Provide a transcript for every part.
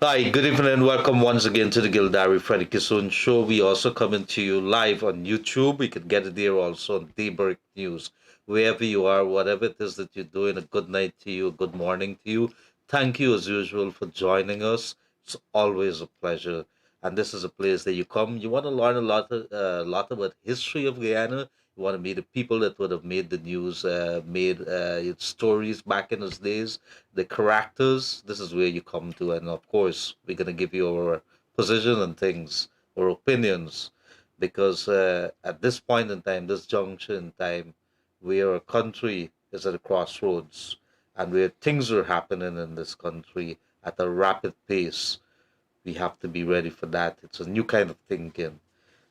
Hi, good evening and welcome once again to the Gildarie Freddie Kissoon show. We also coming to you live on YouTube. You can get it there also on Daybreak News. Wherever you are, whatever it is that you're doing, a good night to you, a good morning to you. Thank you as usual for joining us. It's always a pleasure. And this is a place that you come. You want to learn a lot about history of Guyana. You want to meet the people that would have made the news, made its stories back in those days, the characters. This is where you come to, and of course, we're gonna give you our position and things, our opinions, because at this point in time, this juncture in time, where a country is at a crossroads, and where things are happening in this country at a rapid pace, we have to be ready for that. It's a new kind of thinking.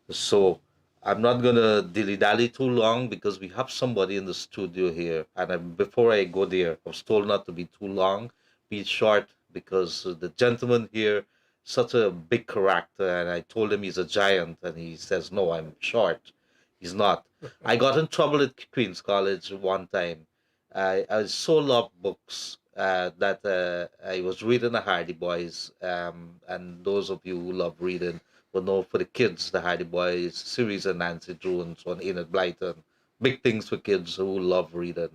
So I'm not gonna dilly dally too long because we have somebody in the studio here, and before I go there, I was told not to be too long, be short, because the gentleman here, such a big character, and I told him he's a giant, and he says no, I'm short. He's not. I got in trouble at Queens College one time. I so loved books that I was reading the Hardy Boys, and those of you who love reading will know for the kids, the Hardy Boys series and Nancy Drew and so on, Enid Blyton. Big things for kids who love reading.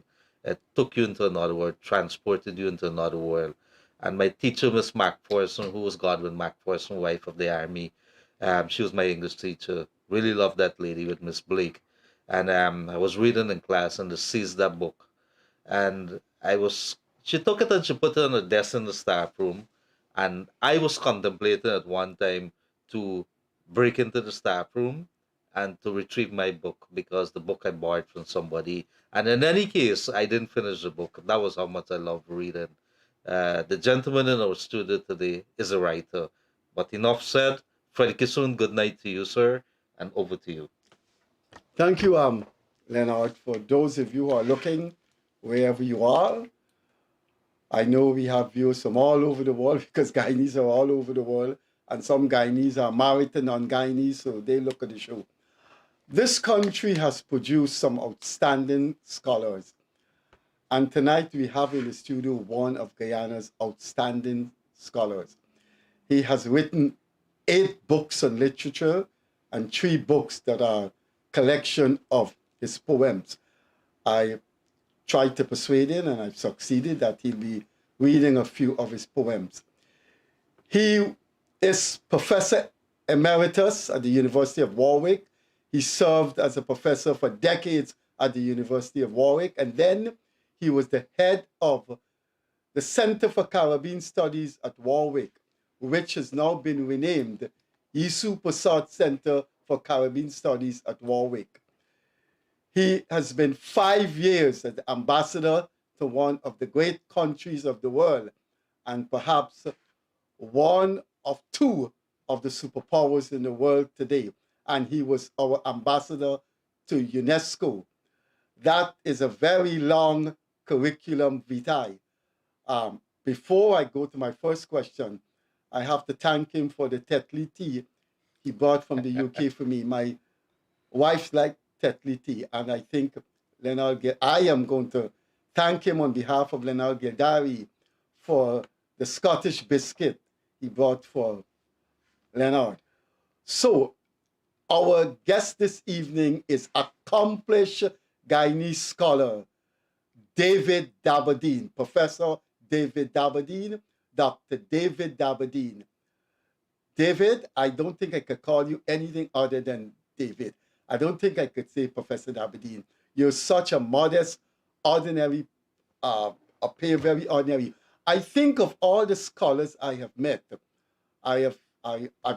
It took you into another world, transported you into another world. And my teacher, Miss Macpherson, who was Godwin Macpherson, wife of the army, she was my English teacher. Really loved that lady with Miss Blake. And I was reading in class and they seized that book. And she took it and she put it on a desk in the staff room. And I was contemplating at one time to break into the staff room and to retrieve my book because the book I borrowed from somebody. And in any case, I didn't finish the book. That was how much I love reading. The gentleman in our studio today is a writer. But enough said. Freddie Kissoon, good night to you, sir, and over to you. Thank you, Leonard. For those of you who are looking wherever you are, I know we have viewers from all over the world because Guyanese are all over the world, and some Guyanese are married to non-Guyanese, so they look at the show. This country has produced some outstanding scholars, and tonight we have in the studio one of Guyana's outstanding scholars. He has written 8 books on literature and 3 books that are collection of his poems. I tried to persuade him, and I've succeeded, that he'll be reading a few of his poems. He is Professor Emeritus at the University of Warwick. He served as a professor for decades at the University of Warwick, and then he was the head of the Center for Caribbean Studies at Warwick, which has now been renamed Yisu Prasad Center for Caribbean Studies at Warwick. He has been 5 years as ambassador to one of the great countries of the world, and perhaps one of 2 of the superpowers in the world today. And he was our ambassador to UNESCO. That is a very long curriculum vitae. Before I go to my first question, I have to thank him for the Tetley tea he brought from the UK for me. My wife's like Tetley tea, and I think I am going to thank him on behalf of Leonard Gildarie for the Scottish biscuit he brought for Leonard. So, our guest this evening is accomplished Guyanese scholar David Dabydeen, Professor David Dabydeen, Dr. David Dabydeen. David, I don't think I could call you anything other than David. I don't think I could say Professor Dabydeen. You're such a modest, ordinary, appear very ordinary. I think of all the scholars I have met, I've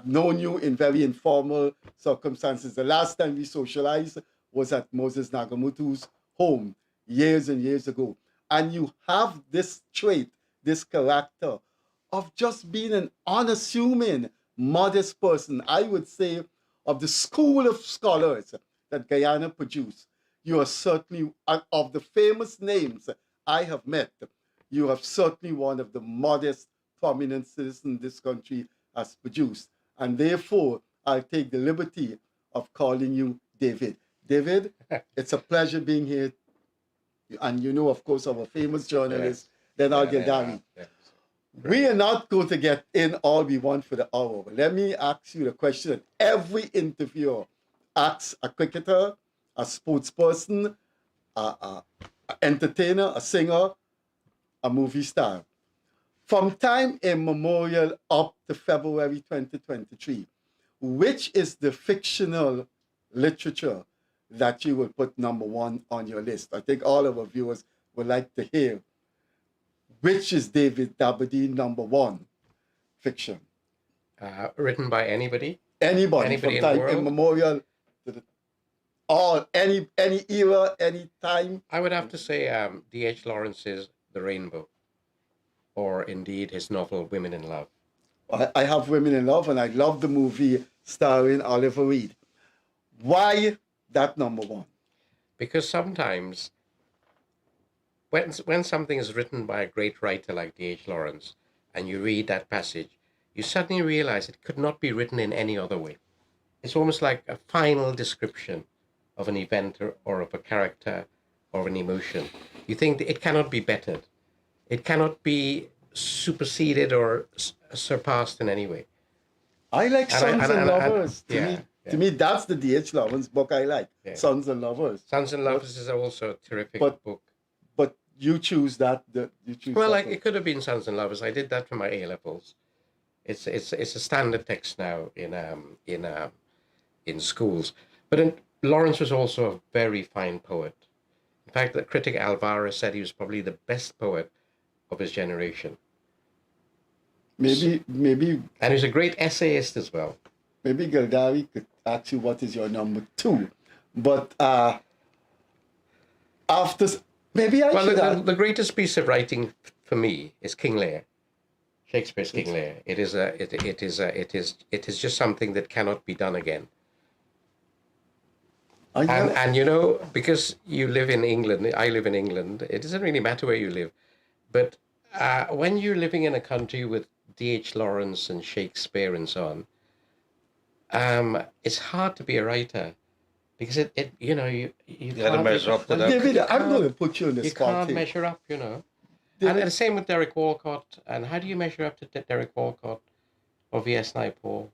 known you in very informal circumstances. The last time we socialized was at Moses Nagamutu's home years and years ago. And you have this trait, this character of just being an unassuming, modest person. I would say of the school of scholars that Guyana produced, you are certainly, of the famous names I have met, you have certainly one of the modest, prominent citizens this country has produced. And therefore, I'll take the liberty of calling you David. David, it's a pleasure being here. And you know, of course, our famous journalist, Leonard Gildarie. We are not going to get in all we want for the hour. But let me ask you the question that every interviewer asks a cricketer, a sports person, a entertainer, a singer, a movie star. From time immemorial up to February 2023, which is the fictional literature that you will put number one on your list? I think all of our viewers would like to hear which is David Dabydeen number one fiction. Written by anybody? Anybody Anybody from in the time world? immemorial to the, all any era, any time. I would have to say D.H. Lawrence's The Rainbow, or indeed his novel Women in Love. I have Women in Love, and I love the movie starring Oliver Reed. Why that number one? Because sometimes when something is written by a great writer like D.H. Lawrence, and you read that passage, you suddenly realize it could not be written in any other way. It's almost like a final description of an event or of a character or an emotion. You think it cannot be bettered. It cannot be superseded or surpassed in any way. I like Sons and Lovers. To me, that's the D.H. Lawrence book I like. Yeah. Sons and Lovers. Sons and Lovers is also a terrific book. But you choose that. Well, it could have been Sons and Lovers. I did that for my A-levels. It's a standard text now in schools. But Lawrence was also a very fine poet. In fact, the critic Alvarez said he was probably the best poet of his generation. Maybe. And he was a great essayist as well. Maybe Gildarie could ask you what is your number two. But after maybe I should. The greatest piece of writing for me is King Lear. Shakespeare's King Lear. It is just something that cannot be done again. And you know, because you live in England, I live in England, it doesn't really matter where you live. But when you're living in a country with D.H. Lawrence and Shakespeare and so on, it's hard to be a writer because you gotta measure up to that. David, I'm going to put you in the spot. You can't measure up, you know. And the same with Derek Walcott. And how do you measure up to Derek Walcott or V.S. Naipaul?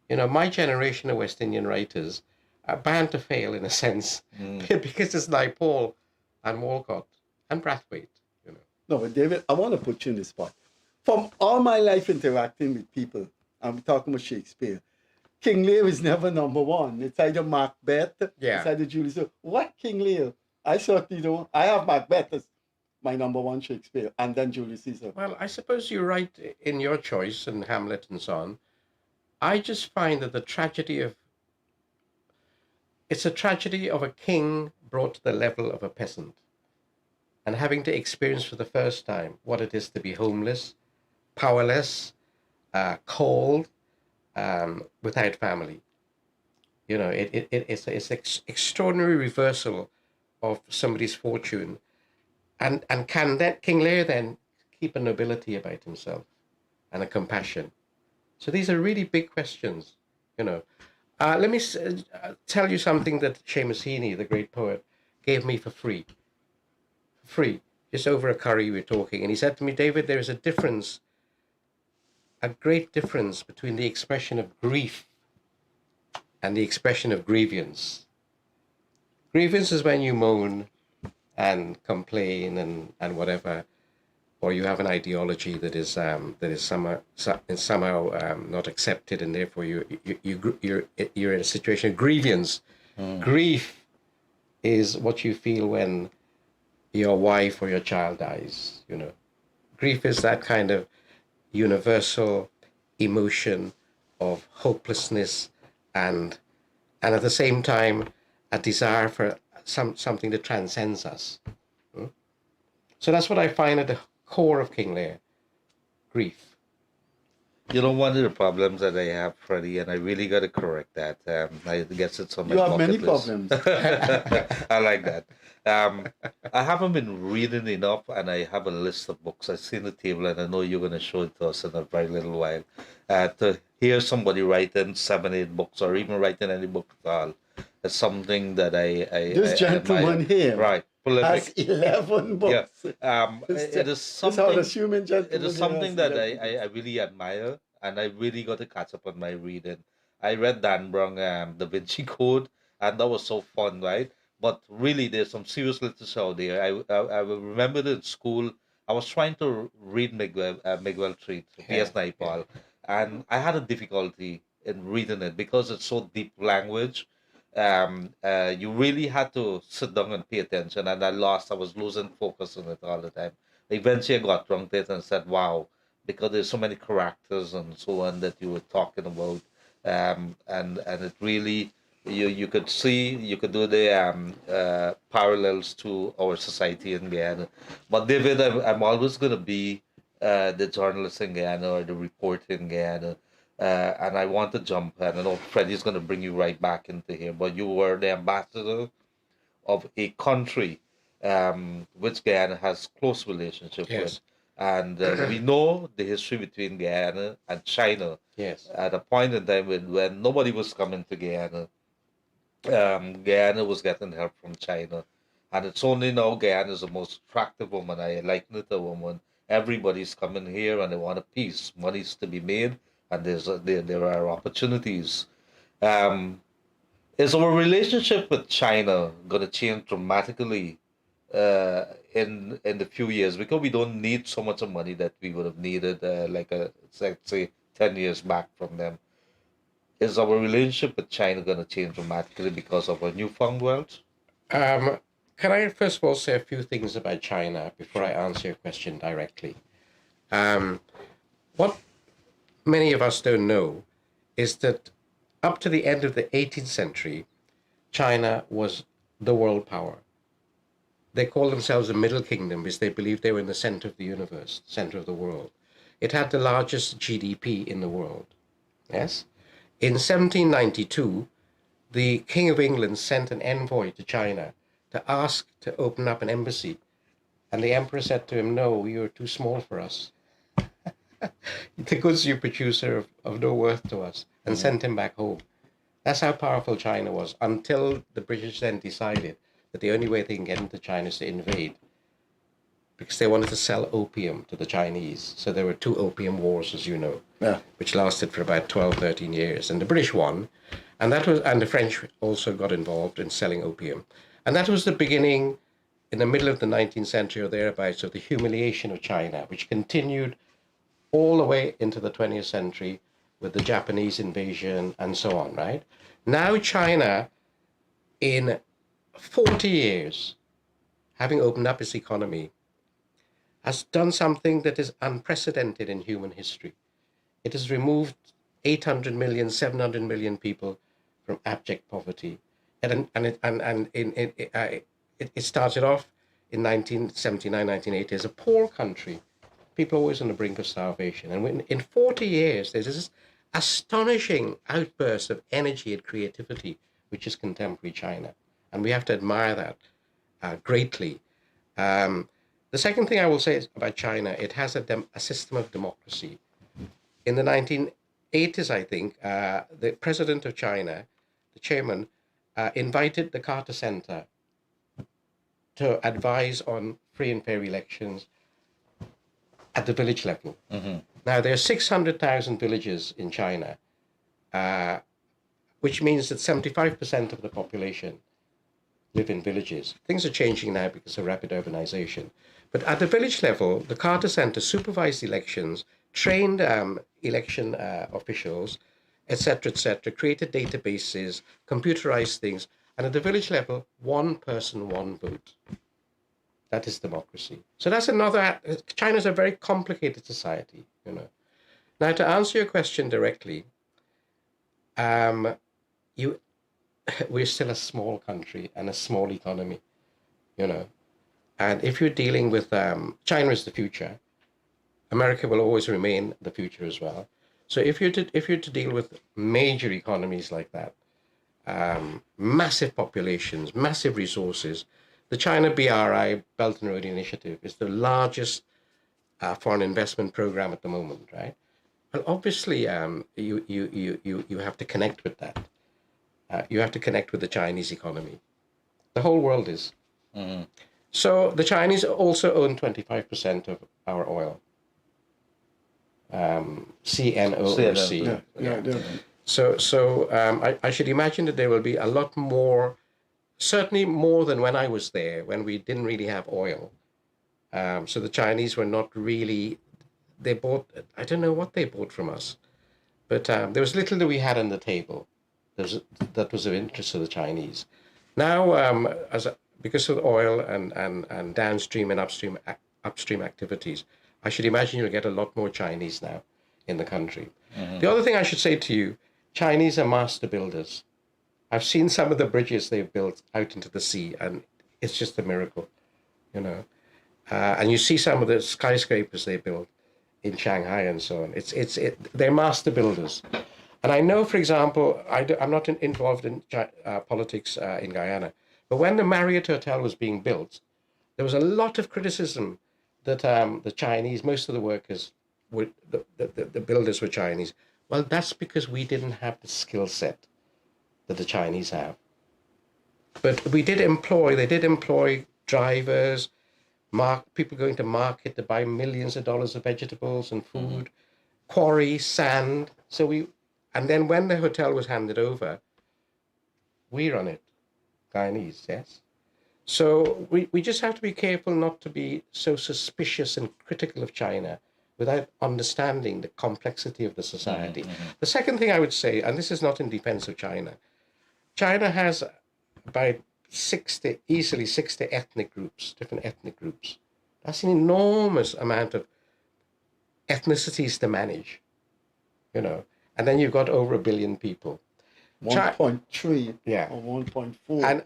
You know, my generation of West Indian writers are bound to fail in a sense because it's Naipaul and Walcott and Brathwaite, you know. No, but David, I want to put you in the spot. From all my life interacting with people, I'm talking about Shakespeare, King Lear is never number one. It's either Macbeth, it's either Julius Caesar. What King Lear? I certainly don't. I have Macbeth as my number one Shakespeare, and then Julius Caesar. Well, I suppose you're right in your choice, and Hamlet and so on. I just find that it's a tragedy of a king brought to the level of a peasant and having to experience for the first time what it is to be homeless, powerless, cold, without family. You know, it's an extraordinary reversal of somebody's fortune. And can that King Lear then keep a nobility about himself and a compassion? So these are really big questions, you know. Let me tell you something that Seamus Heaney, the great poet, gave me for free. Just over a curry we were talking. And he said to me, David, there is a great difference between the expression of grief and the expression of grievance. Grievance is when you moan and complain and whatever, or you have an ideology that is somehow not accepted, and therefore you're in a situation of grievance. Grief is what you feel when your wife or your child dies. You know, grief is that kind of universal emotion of hopelessness and at the same time a desire for something that transcends us. So that's what I find at the core of King Lear. Grief. You know, one of the problems that I have, Freddie, and I really got to correct that. I guess it's on my You have bucket many list. problems. I like that. I haven't been reading enough, and I have a list of books. I see the table, and I know you're going to show it to us in a very little while. To hear somebody writing 7, 8 books, or even writing any book at all, is something that This I admire. gentleman here Right, has prolific. 11 Yeah, books. it is This how the something. human It is gentleman here something has that 11 I books. really admire, and I really got to catch up on my reading. I read Dan Brown, Da Vinci Code, and that was so fun, right? But really, there's some serious literature out there. I will remember in school, I was trying to read Miguel Treat, Yeah, P.S. yeah. Naipaul, and I had a difficulty in reading it because it's so deep language. You really had to sit down and pay attention, and I was losing focus on it all the time. Eventually, I got drunk it and said, "Wow," because there's so many characters and so on that you were talking about, and it really you could see you could do the parallels to our society in Guyana. But David, I'm always going to be the journalist in Guyana or the reporter in Guyana. And I want to jump, and I know Freddie's going to bring you right back into here, but you were the ambassador of a country which Guyana has close relationship with. Yes. And we know the history between Guyana and China. Yes. At a point in time when nobody was coming to Guyana, Guyana was getting help from China. And it's only now Guyana is the most attractive woman. I liken it to a woman. Everybody's coming here and they want a piece. Money's to be made, and there are opportunities. Um, is our relationship with China going to change dramatically uh, in the few years? Because we don't need so much of money that we would have needed, let's say 10 years back from them. Is our relationship with China going to change dramatically because of our newfound wealth? Um, can I first of all say a few things about China before I Sure. answer your question directly? Um, what many of us don't know is that up to the end of the 18th century, China was the world power. They called themselves the Middle Kingdom because they believed they were in the center of the universe, center of the world. It had the largest GDP in the world. Yes? In 1792, the King of England sent an envoy to China to ask to open up an embassy. And the emperor said to him, "No, you're too small for us. The goods you produce are of no worth to us," and Hmm. sent him back home. That's how powerful China was until the British then decided that the only way they can get into China is to invade because they wanted to sell opium to the Chinese. So there were two opium wars, as you know, Yeah. which lasted for about 12, 13 years. And the British won, and the French also got involved in selling opium. And that was the beginning, in the middle of the 19th century or thereabouts, of the humiliation of China, which continued all the way into the 20th century with the Japanese invasion and so on, right? Now China, in 40 years, having opened up its economy, has done something that is unprecedented in human history. It has removed 800 million, 700 million people from abject poverty. It started off in 1979, 1980 as a poor country. People always on the brink of starvation. And in 40 years, there's this astonishing outburst of energy and creativity, which is contemporary China. And we have to admire that greatly. Um, the second thing I will say is about China, it has a system of democracy. In the 1980s, I think, the president of China, the chairman, invited the Carter Center to advise on free and fair elections at the village level. Hmm. Now, there are 600,000 villages in China, uh, which means that 75% of the population live in villages. Things are changing now because of rapid urbanization. But at the village level, the Carter Center supervised elections, trained election officials, etc., created databases, computerized things. And at the village level, one person, one vote. That is democracy. So that's another. China's a very complicated society, you know. Now, to answer your question directly, um, you we're still a small country and a small economy, you know. And if you're dealing with China is the future, America will always remain the future as well. So if you're to deal with major economies like that, massive populations, massive resources, the China BRI Belt and Road Initiative is the largest foreign investment program at the moment, right? And obviously, you have to connect with that. You have to connect with the Chinese economy. The whole world is. Mm-hmm. So the Chinese also own 25% of our oil. CNOOC. Yeah, Yeah. yeah. I should imagine that there will be a lot more, certainly more than when I was there, when we didn't really have oil. So the Chinese were not really, they bought, I don't know what they bought from us, but there was little that we had on the table that was of interest to the Chinese. Now, because of oil and downstream and upstream activities, I should imagine you'll get a lot more Chinese now in the country. Mm-hmm. The other thing I should say to you, Chinese are master builders. I've seen some of the bridges they've built out into the sea, and it's just a miracle, you know. And you see some of the skyscrapers they built in Shanghai and so on. They're master builders. And I know, for example, I'm not involved in politics in Guyana, but when the Marriott Hotel was being built, there was a lot of criticism that the Chinese, most of the workers, the builders were Chinese. Well, that's because we didn't have the skill set that the Chinese have. But they did employ drivers, people going to market to buy millions of dollars of vegetables and food, quarry, sand. And then when the hotel was handed over, we run it, Guyanese, yes. So we just have to be careful not to be so suspicious and critical of China without understanding the complexity of the society. Mm-hmm. The second thing I would say, and this is not in defense of China, China has about easily 60 ethnic groups, different ethnic groups. That's an enormous amount of ethnicities to manage, you know. And then you've got over 1 billion people. 1.3 Yeah. or 1.4.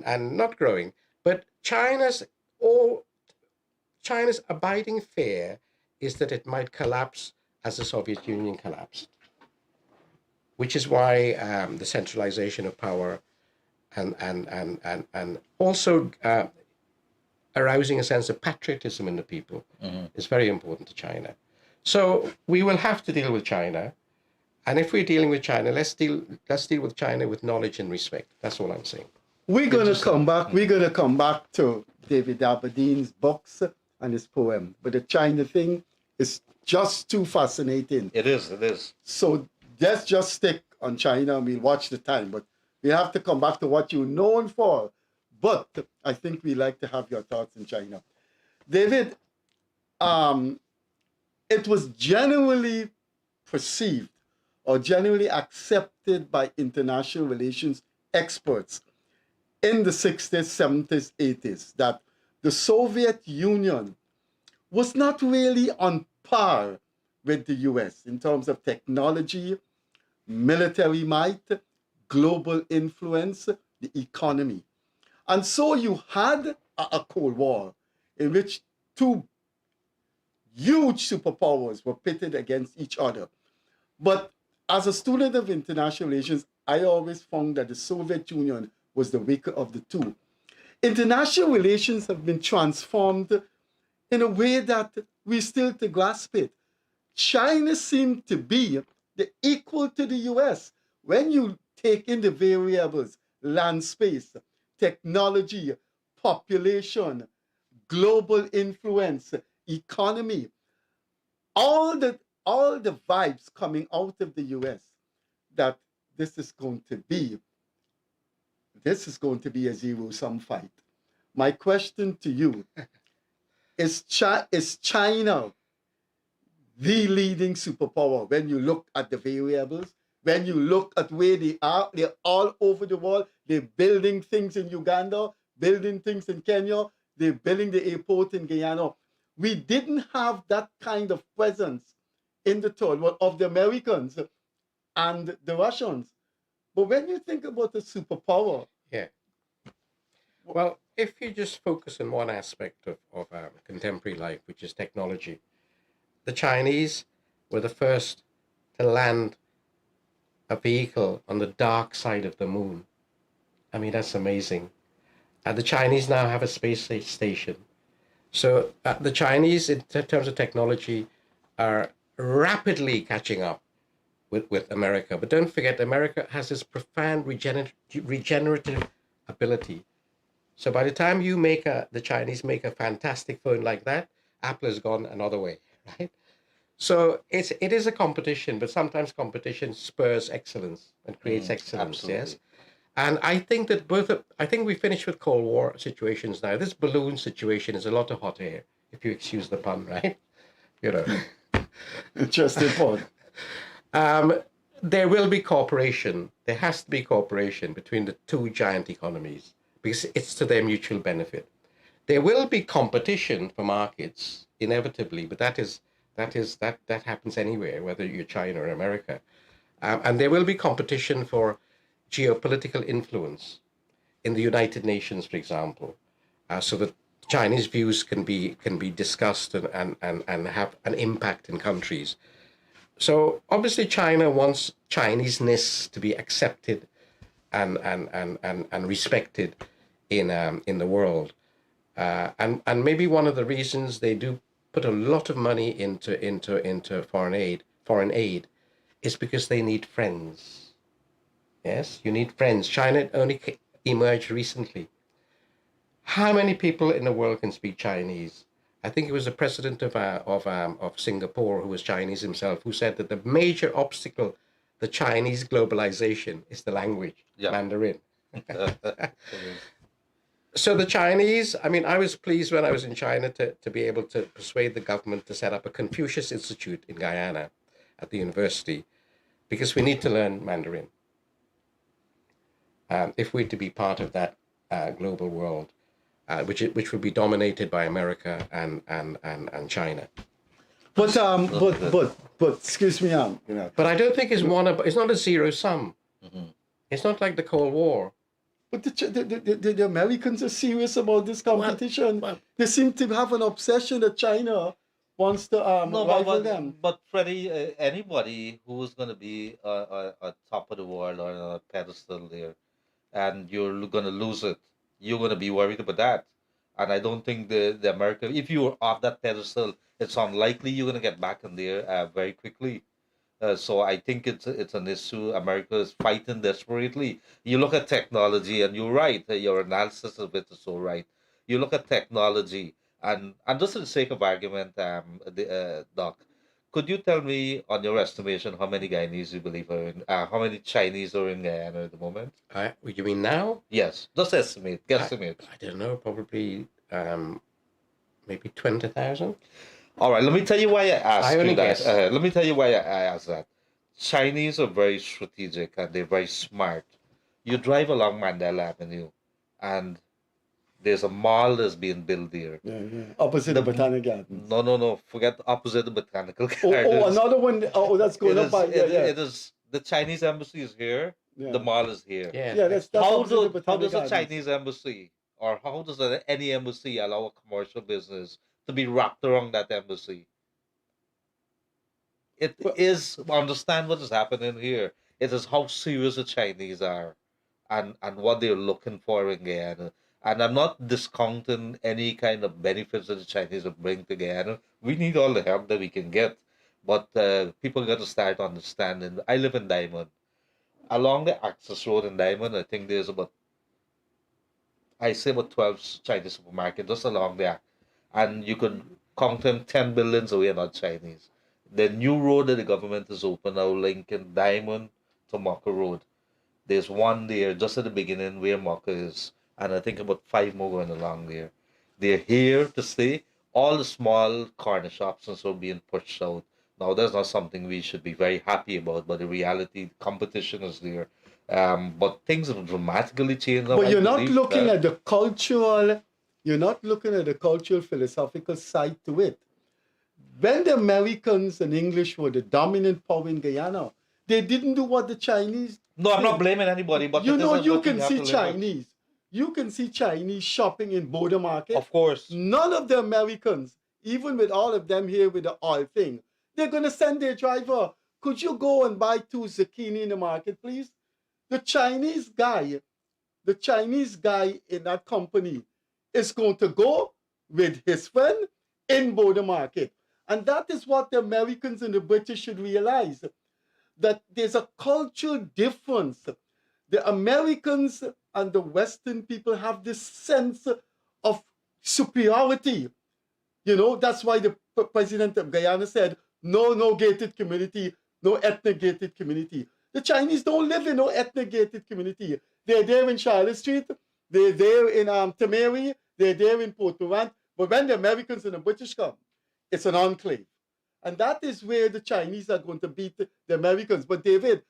And not growing. But China's abiding fear is that it might collapse as the Soviet Union collapsed, which is why the centralization of power and also arousing a sense of patriotism in the people is very important to China. So we will have to deal with China. And if we're dealing with China, let's deal with China with knowledge and respect. That's all I'm saying. We're going to come back. We're going to come back to David Dabydeen's books and his poem. But the China thing is just too fascinating. It is. So let's just stick on China and we'll watch the time. But we have to come back to what you're known for. But I think we like to have your thoughts in China. David, it was generally perceived or generally accepted by international relations experts in the 60s, 70s, 80s that the Soviet Union was not really on par with the US in terms of technology, military might, global influence, the economy. And so you had a Cold War in which two huge superpowers were pitted against each other. But as a student of international relations, I always found that the Soviet Union was the weaker of the two. International relations have been transformed in a way that we still to grasp it. China seemed to be the equal to the US when you take in the variables, land space, technology, population, global influence, economy, all the vibes coming out of the US that this is going to be a zero-sum fight. My question to you is China the leading superpower when you look at the variables, when you look at where they are? They're all over the world. They're building things in Uganda, building things in Kenya, they're building the airport in Guyana. We didn't have that kind of presence in the third world of the Americans and the Russians. But when you think about a superpower... Yeah. Well, if you just focus on one aspect of contemporary life, which is technology, the Chinese were the first to land a vehicle on the dark side of the moon. I mean, that's amazing. The Chinese now have a space station. So the Chinese, in terms of technology, are rapidly catching up with America. But don't forget, America has this profound regenerative ability. So by the time the Chinese make a fantastic phone like that, Apple has gone another way, right? So it is a competition, but sometimes competition spurs excellence and creates excellence. Yes, Absolutely. and I think that I think we finished with Cold War situations now. This balloon situation is a lot of hot air, if you excuse the pun, right? You know. Interesting point. Um, there will be cooperation. There has to be cooperation between the two giant economies because it's to their mutual benefit. There will be competition for markets inevitably, but that happens anywhere, whether you're China or America, and there will be competition for geopolitical influence in the United Nations, for example, so that Chinese views can be discussed and have an impact in countries. So obviously China wants Chineseness to be accepted and respected in the world. And maybe one of the reasons they do put a lot of money into foreign aid is because they need friends. Yes, you need friends. China only emerged recently. How many people in the world can speak Chinese? I think it was the president of Singapore, who was Chinese himself, who said that the major obstacle to Chinese globalization is the language, Yeah. Mandarin. It is. So the Chinese, I mean, I was pleased when I was in China to be able to persuade the government to set up a Confucius Institute in Guyana at the university because we need to learn Mandarin if we're to be part of that global world, which will be dominated by America and China. But excuse me, But I don't think it's not a zero sum. It's not like the Cold War. but the Americans are serious about this competition. well- They seem to have an obsession that China wants to No, rival them. but Freddie, anybody who's going to be on top of the world or on a pedestal there, and you're going to lose it, you're going to be worried about that. And I don't think the America, if you're off that pedestal, it's unlikely you're going to get back in there very quickly. So I think it's an issue America is fighting desperately. You look at technology, and you're right. Your analysis of it is so right. You look at technology, and just for the sake of argument, Doc, could you tell me on your estimation how many Guyanese you believe are in, how many Chinese are in Guyana at the moment? You mean now? Yes, just estimate, guesstimate. I don't know, probably maybe 20,000. All right, let me tell you why I I asked only you that. guess. Let me tell you why I asked that. Chinese are very strategic and they're very smart. You drive along Mandela Avenue, and there's a mall that's being built there. Yeah. Opposite the Botanic Gardens. No. Forget the opposite the Botanical Oh, Gardens. another one. Oh, that's going It up is, by it is, the Chinese embassy is here. Yeah. The mall is here. Yeah, that's How opposite the do how Botanic does a Gardens. Chinese embassy, or how does any embassy allow a commercial business to be wrapped around that embassy? It Well, is understand what is happening here. It is how serious the Chinese are, and what they're looking for in Guyana. And I'm not discounting any kind of benefits that the Chinese will bring to Guyana. We need all the help that we can get, but people got to start understanding. I live in Diamond. Along the access road in Diamond, I think there's about, I say about 12 Chinese supermarkets just along there, and you could count them 10 buildings away are not Chinese. The new road that the government has opened now, linking Diamond to Mocha Road. There's one there just at the beginning where Mocha is, and I think about five more going along there. They're here to stay. All the small corner shops and so being pushed out. Now, that's not something we should be very happy about, but the reality, competition is there. But things have dramatically changed now. but I you're not believe looking that. at the cultural. You're not looking at the cultural philosophical side to it. When the Americans and English were the dominant power in Guyana, they didn't do what the Chinese No, I'm not did. blaming anybody, but You it know, isn't you what we can have see to live with. Chinese. You can see Chinese shopping in Border Market. Of course. None of the Americans, even with all of them here with the oil thing, they're going to send their driver. Could you go and buy 2 zucchini in the market, please? The Chinese guy in that company is going to go with his friend in Border Market. And that is what the Americans and the British should realize. that there's a cultural difference. The Americans and the Western people have this sense of superiority. You know, that's why the president of Guyana said, no gated community, no ethnic gated community. The Chinese don't live in no ethnic gated community. They're there in Charlotte Street, they're there in Tamari, they're there in Port Morant. But when the Americans and the British come, it's an enclave. And that is where the Chinese are going to beat the Americans. But David,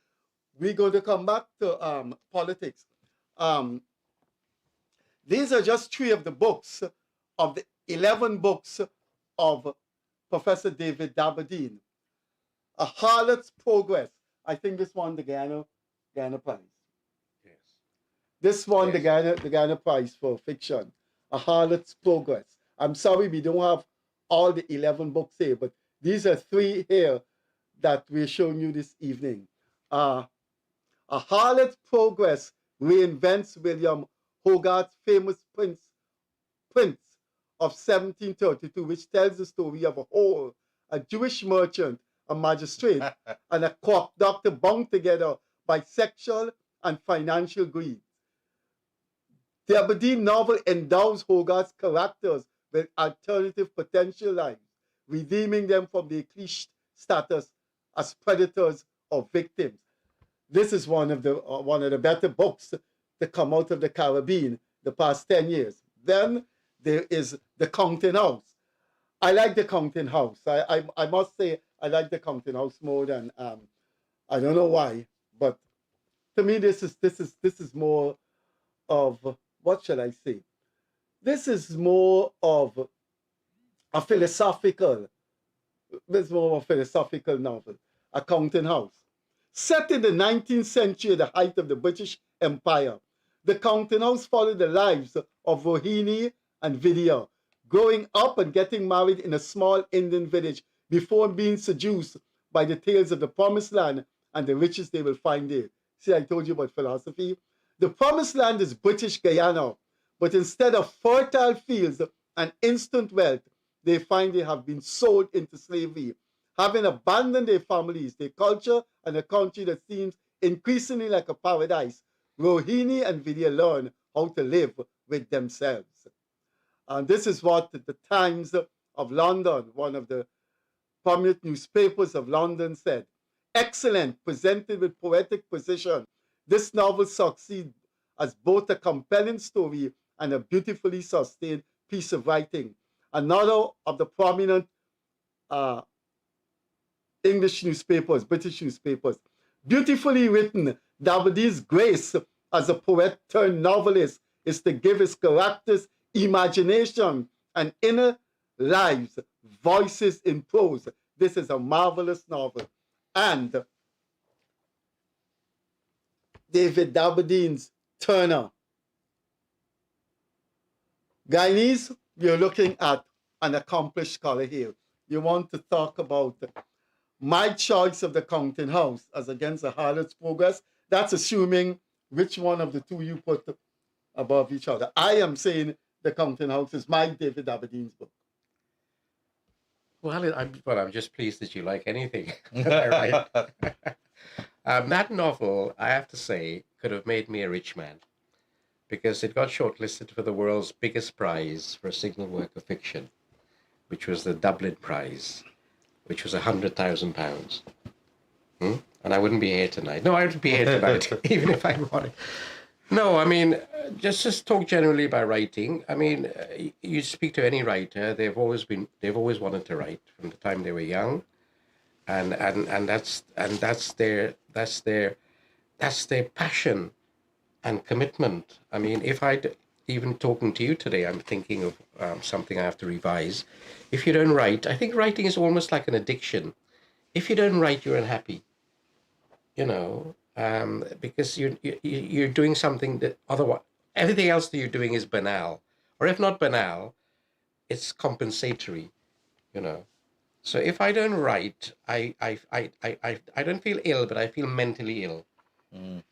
we're going to come back to politics. These are just 3 of the books of the 11 books of Professor David Dabydeen. A Harlot's Progress. I think this won the Guyana Prize. Yes. This won Yes. the Guyana Prize for fiction. A Harlot's Progress. I'm sorry we don't have all the 11 books here, but these are 3 here that we're showing you this evening. A Harlot's Progress reinvents William Hogarth's famous Prince of 1732, which tells the story of a whole, a Jewish merchant, a magistrate, and a court doctor bound together by sexual and financial greed. The Dabydeen novel endows Hogarth's characters with alternative potential lives, redeeming them from their cliched status as predators or victims. This is one of the better books to come out of the Caribbean the past 10 years. Then there is The Counting House. I like The Counting House. I must say I like The Counting House more than I don't know why, but to me this is more of, what shall I say? This is more of a philosophical. This is more of a philosophical novel. A Counting House. Set in the 19th century at the height of the British Empire, The Counting House followed the lives of Rohini and Vidya, growing up and getting married in a small Indian village before being seduced by the tales of the Promised Land and the riches they will find there. See, I told you about philosophy. The Promised Land is British Guyana, but instead of fertile fields and instant wealth, they find they have been sold into slavery, having abandoned their families, their culture, and a country that seems increasingly like a paradise. Rohini and Vidya learn how to live with themselves. And this is what the Times of London, one of the prominent newspapers of London, said. Excellent, presented with poetic precision. This novel succeeds as both a compelling story and a beautifully sustained piece of writing. Another of the prominent English newspapers, British newspapers. Beautifully written, Dabydeen's grace as a poet turned novelist is to give his characters imagination and inner lives, voices in prose. This is a marvelous novel. And David Dabydeen's Turner. Guyanese, you're looking at an accomplished scholar here. You want to talk about my choice of The Counting House as against A Harlot's Progress. That's assuming which one of the two you put above each other. I am saying The Counting House is my David Dabydeen's book. Well, I'm just pleased that you like anything that I write. That novel, I have to say, could have made me a rich man because it got shortlisted for the world's biggest prize for a single work of fiction, which was the Dublin Prize, which was £100,000. And I wouldn't be here tonight. No, I would be here tonight, even if I wanted. No, I mean, just talk generally about writing. I mean, you speak to any writer, they've always wanted to write from the time they were young, and that's their passion and commitment. I mean, if even talking to you today, I'm thinking of something I have to revise. If you don't write, I think writing is almost like an addiction. If you don't write, you're unhappy. You know, because you're doing something that otherwise everything else that you're doing is banal, or if not banal, it's compensatory. You know, so if I don't write, I don't feel ill, but I feel mentally ill.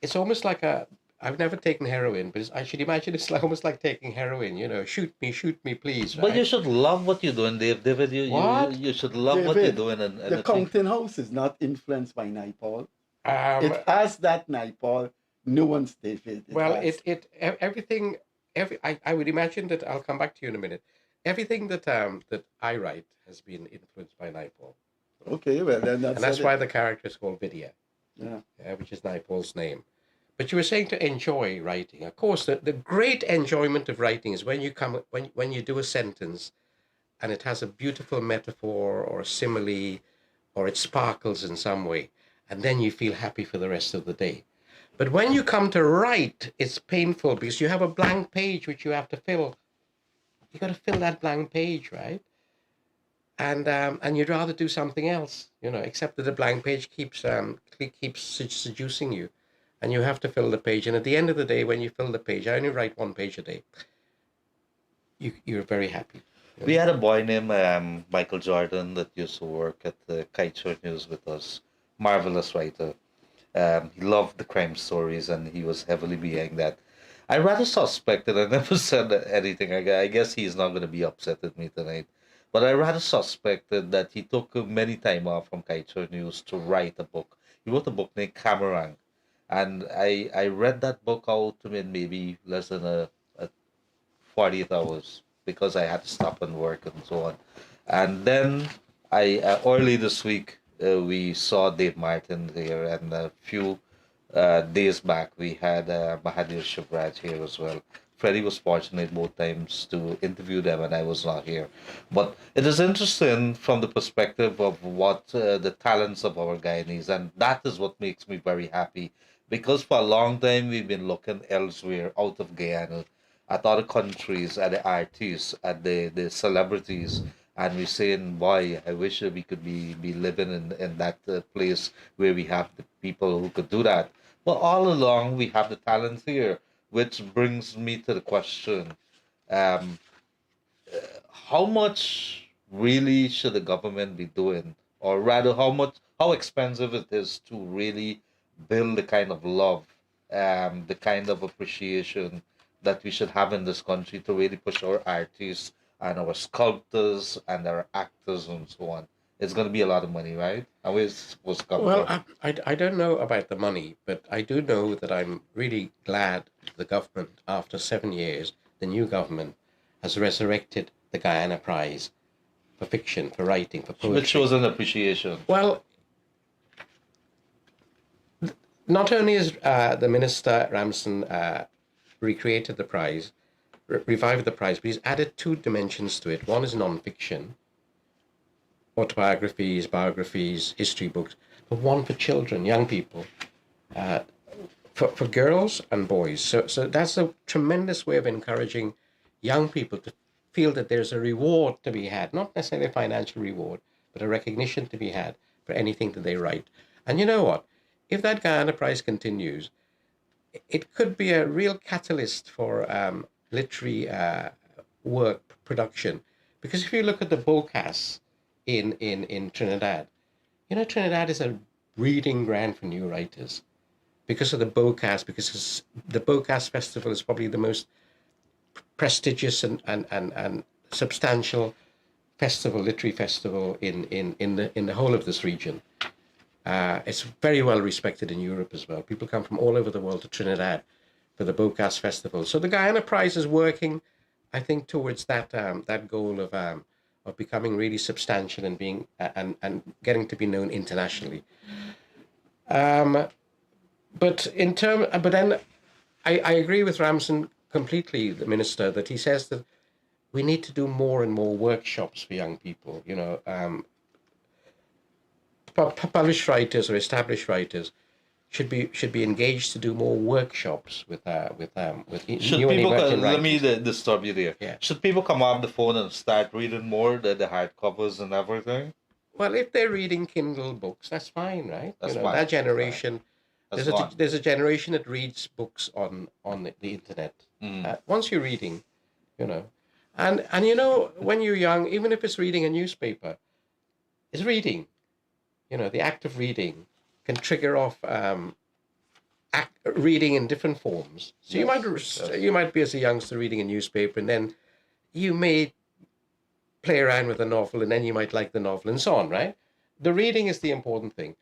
It's almost like I've never taken heroin, but I should imagine it's almost like taking heroin. You know, shoot me, please. But Right? you should love what you're doing, Dave. David, you What? should love what you're David, doing. And The Counting House is not influenced by Naipaul. It has that naipaul. No one's David. Well, Has. everything, I would imagine that I'll come back to you in a minute. Everything that I write has been influenced by Naipaul, Okay, well then and that's that's it. why the character is called Vidya, Yeah. which is Naipaul's name. But you were saying to enjoy writing. Of course, the great enjoyment of writing is when you come when you do a sentence and it has a beautiful metaphor or a simile, or it sparkles in some way, and then you feel happy for the rest of the day. But when you come to write, it's painful because you have a blank page which you have to fill. You got to fill that blank page, right? And you'd rather do something else, except that the blank page keeps seducing you, and you have to fill the page. And at the end of the day, when you fill the page, I only write one page a day. You're very happy. We had a boy named Michael Jordan that used to work at the Kiteshore News with us. Marvelous writer. He loved the crime stories and he was heavily behind that. I rather suspected, I never said anything. I guess he's not going to be upset with me tonight. But I rather suspected that he took many time off from Kiteshore News to write a book. He wrote a book named Camarang. And I read that book out in maybe less than a 48 hours because I had to stop and work and so on. And then I early this week we saw Dave Martin there, and a few days back we had Mahadir Shivraj here as well. Freddie was fortunate both times to interview them, and I was not here. But it is interesting from the perspective of what the talents of our Guyanese, and that is what makes me very happy. Because for a long time we've been looking elsewhere out of Guyana at other countries, at the artists, at the celebrities, and we're saying, boy, I wish that we could be living in that place where we have the people who could do that. But all along, we have the talent here, which brings me to the question, um, how much really should the government be doing? Or rather, how expensive it is to really build the kind of love, the kind of appreciation that we should have in this country to really push our artists and our sculptors and our actors and so on. It's going to be a lot of money, right? And where's it supposed to come Well, from? I don't know about the money, but I do know that I'm really glad the government, after 7 years, the new government, has resurrected the Guyana Prize for fiction, for writing, for Which poetry. shows an appreciation. Well, not only has the Minister Ramson recreated the prize, revived the prize, but he's added two dimensions to it. One is non-fiction, autobiographies, biographies, history books, but one for children, young people, uh, for girls and boys. So that's a tremendous way of encouraging young people to feel that there's a reward to be had, not necessarily a financial reward, but a recognition to be had for anything that they write. And you know what? If that Guyana Prize continues, it could be a real catalyst for literary work production. Because if you look at the BOCAS in Trinidad, Trinidad is a breeding ground for new writers because of the BOCAS, because the BOCAS festival is probably the most prestigious and substantial festival, literary festival in the whole of this region. It's very well respected in Europe as well. People come from all over the world to Trinidad for the BOCAS festival. So the Guyana Prize is working, I think, towards that goal of becoming really substantial and being and getting to be known internationally. Um, but then I agree with Ramson completely, the minister, that he says that we need to do more and more workshops for young people. Published writers or established writers should be engaged to do more workshops with Should new and people, emerging let me writers. disturb you there. Yeah. Should people come off the phone and start reading more the hardcovers and everything? Well, if they're reading Kindle books, that's fine, right? That's That fine. That's fine. generation. That's There's a fine. there's a generation that reads books on the internet. Mm. Once you're reading, you know, and when you're young, even if it's reading a newspaper, it's reading. The act of reading can trigger off reading in different forms. So Yes. you might be as a youngster reading a newspaper, and then you may play around with the novel, and then you might like the novel, and so on. Right? The reading is the important thing.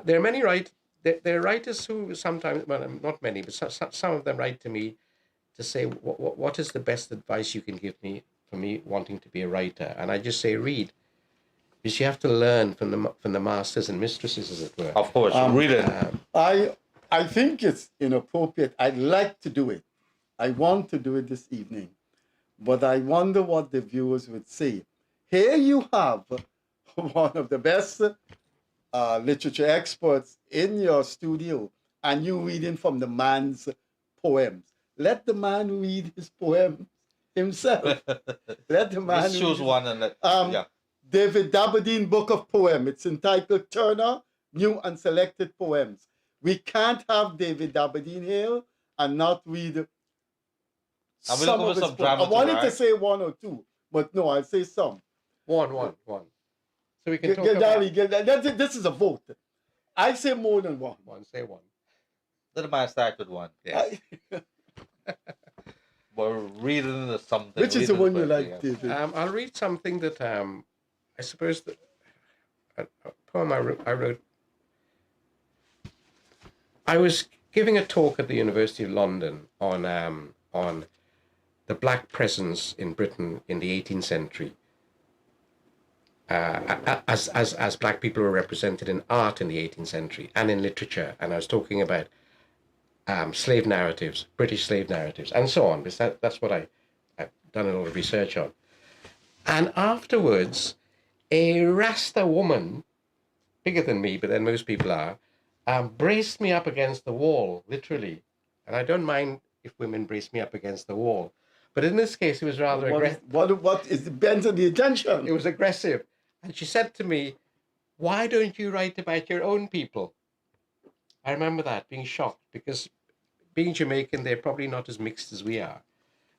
There are many there are writers who sometimes, well, not many, but some of them write to me to say, what is the best advice you can give me for me wanting to be a writer? And I just say, read, because you have to learn from the masters and mistresses, as it were. Of course, read it. I think it's inappropriate. I'd like to do it. I want to do it this evening, but I wonder what the viewers would say. Here you have one of the best literature experts in your studio, and you reading from the man's poems. Let the man read his poems himself. Let the man Let's choose read one and let. Yeah. David Dabydeen book of poem. It's entitled Turner, New and Selected Poems. We can't have David Dabydeen here and not read some of his poems. I wanted to say one or two, but no, I'll say some. One. So we can talk Gildarie, this is a vote. I say more than one. Say one. Let the man start with one. Yes. We're reading something. Which is the one you like, David? I'll read something that I suppose that a poem I wrote. I was giving a talk at the University of London on the black presence in Britain in the 18th century, as black people were represented in art in the 18th century and in literature, and I was talking about slave narratives, British slave narratives, and so on. Because that's what I've done a lot of research on. And afterwards, a Rasta woman, bigger than me, but then most people are, braced me up against the wall, literally. And I don't mind if women brace me up against the wall. But in this case, it was rather aggressive. What is depends on the attention. It was aggressive. And she said to me, why don't you write about your own people? I remember that, being shocked, because being Jamaican, they're probably not as mixed as we are.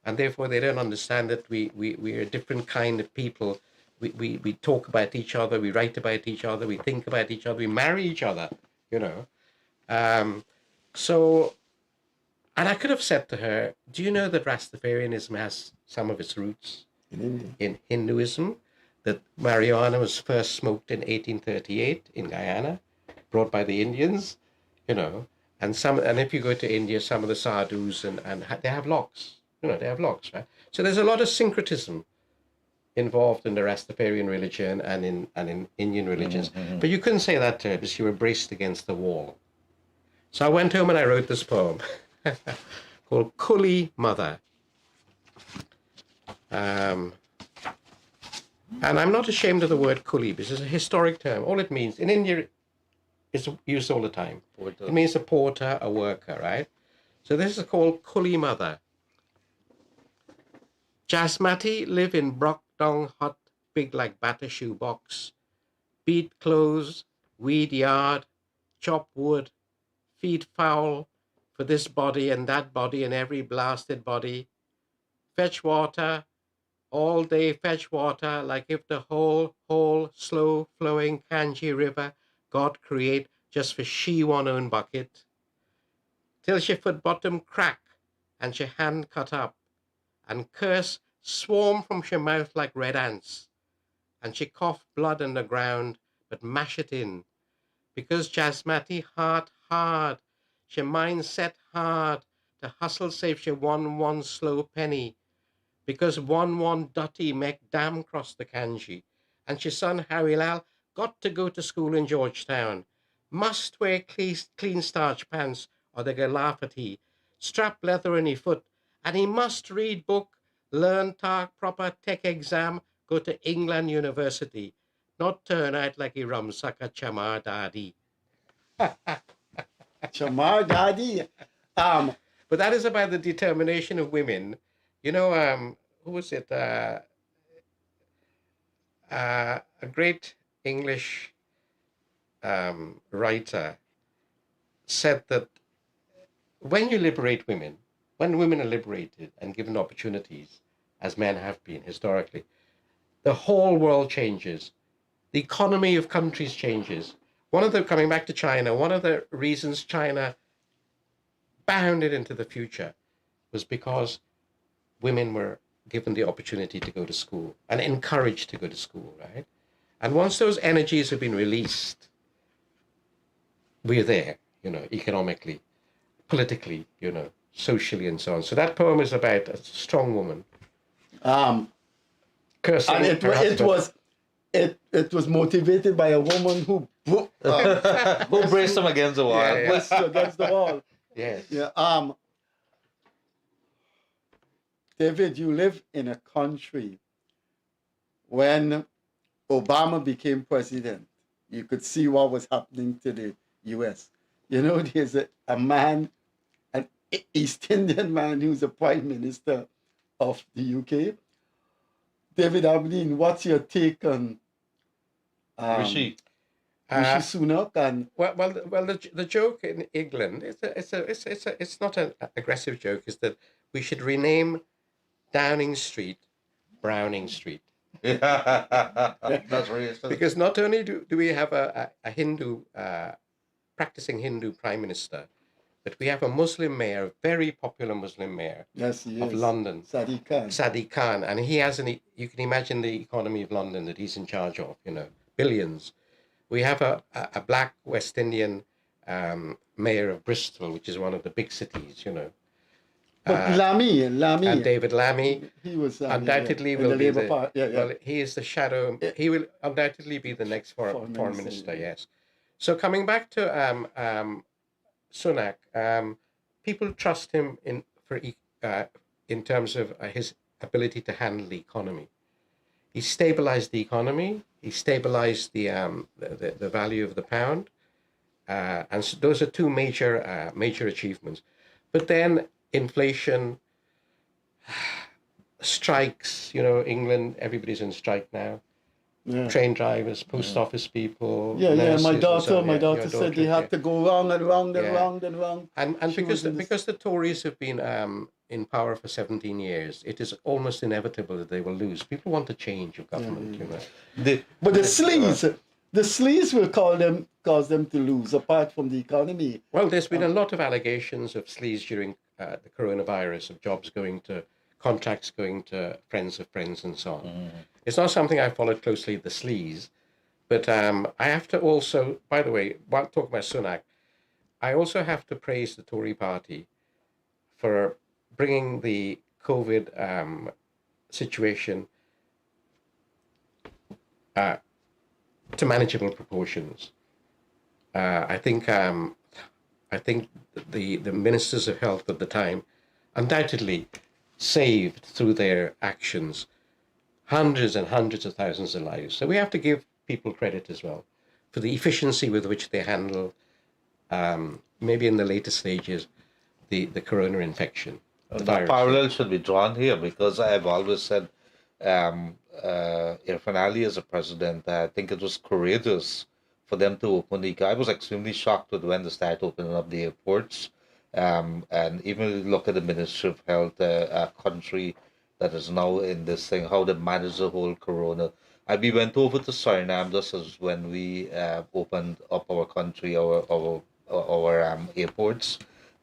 And therefore, they don't understand that we're a different kind of people. We talk about each other, we write about each other, we think about each other, we marry each other, you know. And I could have said to her, do you know that Rastafarianism has some of its roots in Hinduism? That marijuana was first smoked in 1838 in Guyana, brought by the Indians, you know. And if you go to India, some of the sadhus and they have locks, you know, they have locks, right? So there's a lot of syncretism involved in the Rastafarian religion and in Indian religions. Mm-hmm. But you couldn't say that to her because you were braced against the wall. So I went home and I wrote this poem called Kuli Mother. And I'm not ashamed of the word Kuli because it's a historic term. All it means, in India, it's used all the time. It means a porter, a worker, right? So this is called Kuli Mother. Jasmati live in Brockdong hut, big like batter shoe box. Beat clothes, weed yard, chop wood, feed fowl for this body and that body and every blasted body. Fetch water, all day fetch water, like if the whole, slow flowing Kanji river God create just for she one own bucket. Till she foot bottom crack and she hand cut up, and curse swarm from she mouth like red ants, and she cough blood on the ground, but mash it in, because Jasmati heart hard, she mind set hard, to hustle save she one slow penny, because one dutty make dam cross the Kanji, and she son Harilal got to go to school in Georgetown, must wear clean starch pants or they go laugh at he, strap leather in he foot, and he must read book, learn talk proper, take exam, go to England University, not turn out like he rumsucker Chamar Daddy. Chamar Daddy. But that is about the determination of women. You know, who was it? A great English writer said that when you liberate women, when women are liberated and given opportunities, as men have been historically, the whole world changes. The economy of countries changes. Coming back to China, one of the reasons China bounded into the future was because women were given the opportunity to go to school and encouraged to go to school, right? And once those energies have been released, we're there, economically, politically, socially, and so on. So that poem is about a strong woman Um, cursing and her husband. it was motivated by a woman who Who braced them against the wall? Yeah, yeah. pushed you against the wall. Yes. Yeah. David, you live in a country when Obama became president. You could see what was happening to the U.S. There's a man, an East Indian man who's the prime minister of the UK. David Aberdeen, what's your take on Rishi. Rishi Sunak? And The joke in England it's not an aggressive joke. Is that we should rename Downing Street Browning Street. That's racist. Because not only do we have a Hindu, practicing Hindu prime minister, but we have a Muslim mayor, a very popular Muslim mayor yes, he of is. London, Sadiq Khan. Sadiq Khan, and he has you can imagine the economy of London that he's in charge of, billions. We have a black West Indian mayor of Bristol, which is one of the big cities, But Lamy, and David Lammy he was undoubtedly in will the be Labour Party. well, he is the shadow. He will undoubtedly be the next foreign minister. Yes. So coming back to Sunak, people trust him in terms of his ability to handle the economy. He stabilized the economy. He stabilized the value of the pound, and so those are two major achievements. But then inflation, strikes. England, everybody's in strike now. Yeah. Train drivers, post office people. Yeah. nurses My and so on. daughter said they had to go round and round and Yeah. round and round. And She was in because the Tories have been in power for 17 years, it is almost inevitable that they will lose. People want a change of government, But the sleaze will cause them to lose, apart from the economy. Well, there's been a lot of allegations of sleaze during the coronavirus, of jobs going to, contracts going to friends of friends and so on. It's not something I followed closely, the sleaze, but I have to also, by the way, while talking about Sunak, I also have to praise the Tory party for bringing the COVID situation to manageable proportions. I think the ministers of health at the time undoubtedly saved through their actions hundreds and hundreds of thousands of lives. So we have to give people credit as well for the efficiency with which they handle, maybe in the later stages, the corona infection. The virus. Parallel should be drawn here because I've always said Irfan Ali as a president, I think it was courageous for them to open I was extremely shocked with when they started opening up the airports. And even look at the Ministry of Health, a country that is now in this thing, how they manage the whole corona. We went over to Suriname just as when we opened up our country, our airports.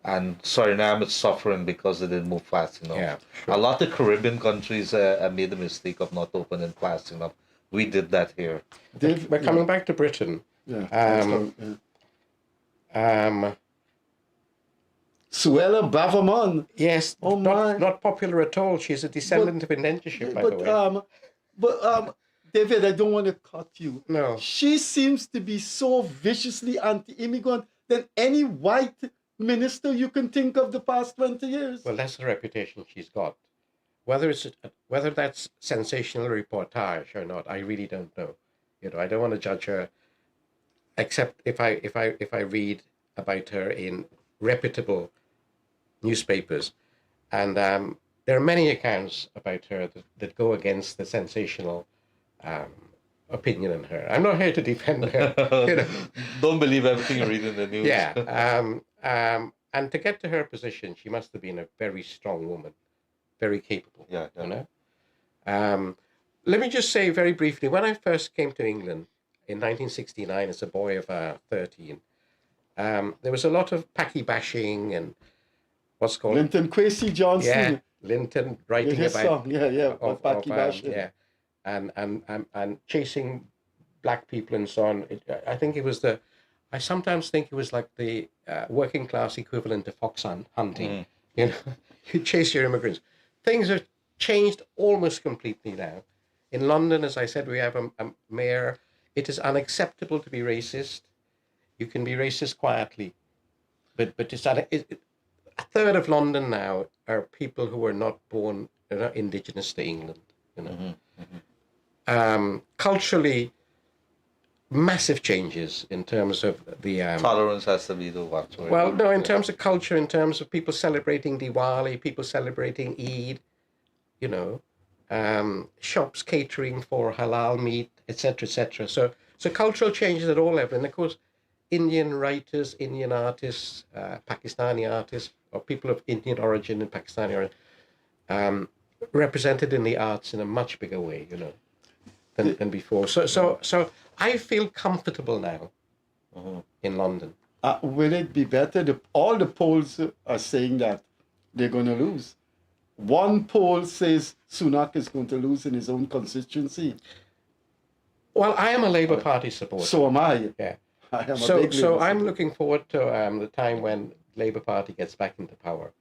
And Suriname is suffering because they didn't move fast enough. Yeah, sure. A lot of Caribbean countries made the mistake of not opening fast enough. We did that here. But coming back to Britain, Suella Braverman. yes, Oh my. not popular at all. She's a descendant of indentureship, by the way. But David, I don't want to cut you. No. She seems to be so viciously anti-immigrant than any white minister you can think of the past 20 years. Well, that's the reputation she's got. Whether that's sensational reportage or not, I really don't know. I don't want to judge her, except if I read about her in reputable newspapers, and there are many accounts about her that go against the sensational opinion in her. I'm not here to defend her. Don't believe everything you read in the news. Yeah. And to get to her position, she must have been a very strong woman, very capable. Yeah. Let me just say very briefly, when I first came to England in 1969 as a boy of 13, there was a lot of Paki bashing and what's called Linton Kwesi Johnson. Linton writing his about song, Paki bashing. and chasing black people and so on. I think it was I sometimes think it was like the working class equivalent of hunting. You know, you chase your immigrants. Things have changed almost completely now. In London, as I said, we have a mayor. It is unacceptable to be racist. You can be racist quietly, but a third of London now are people who were not born, not indigenous to England. You know, culturally, massive changes in terms of the Tolerance has to be the watchword. well, no, in terms of culture, in terms of people celebrating Diwali, people celebrating Eid, you know, shops catering for halal meat, etc., etc. So cultural changes at all levels, and of course, Indian writers, Indian artists, Pakistani artists, or people of Indian origin and Pakistani origin, represented in the arts in a much bigger way, you know, than before. So I feel comfortable now in London. Will it be better? All the polls are saying that they're going to lose. One poll says Sunak is going to lose in his own constituency. Well, I am a Labour Party supporter. So am I. Yeah. I am So a big Labour I'm supporter. looking forward to the time when Labour Party gets back into power,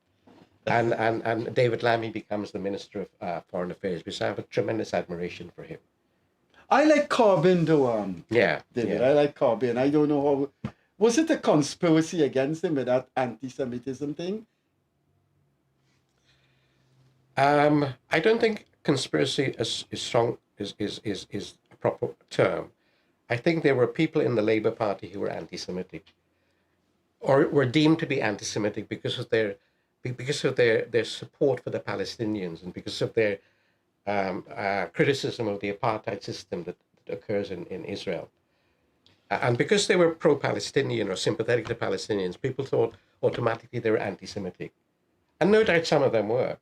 and David Lammy becomes the Minister of Foreign Affairs, because I have a tremendous admiration for him. I like Corbyn though, Yeah. David. Yeah. I like Corbyn. I don't know how... Was it a conspiracy against him with that anti-Semitism thing? I don't think conspiracy is strong is a proper term. I think there were people in the Labour Party who were anti-Semitic, or were deemed to be anti-Semitic because of their support for the Palestinians, and because of their criticism of the apartheid system that occurs in Israel. And because they were pro-Palestinian or sympathetic to Palestinians, people thought automatically they were anti-Semitic. And no doubt some of them were.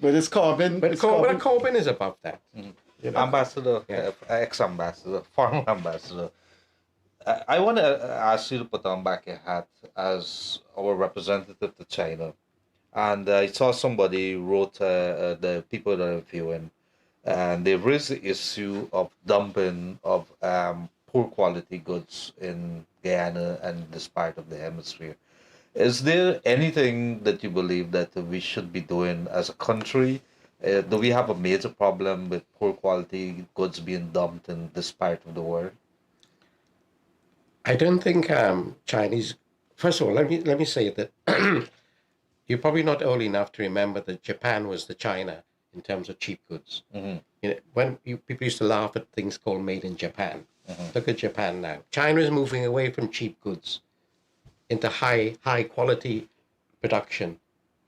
But it's Corbyn. But it's Corbyn is above that. You know? Ambassador, Yeah. ex-ambassador, former ambassador. I want to ask you to put on back your hat as our representative to China. And I saw somebody wrote the people that are viewing, and they raised the issue of dumping of poor quality goods in Guyana and this part of the hemisphere. Is there anything that you believe that we should be doing as a country? Do we have a major problem with poor quality goods being dumped in this part of the world? I don't think Chinese. First of all, let me say that you're probably not old enough to remember that Japan was the China in terms of cheap goods. Mm-hmm. You know, when people used to laugh at things called "made in Japan." Mm-hmm. Look at Japan now. China is moving away from cheap goods into high quality production,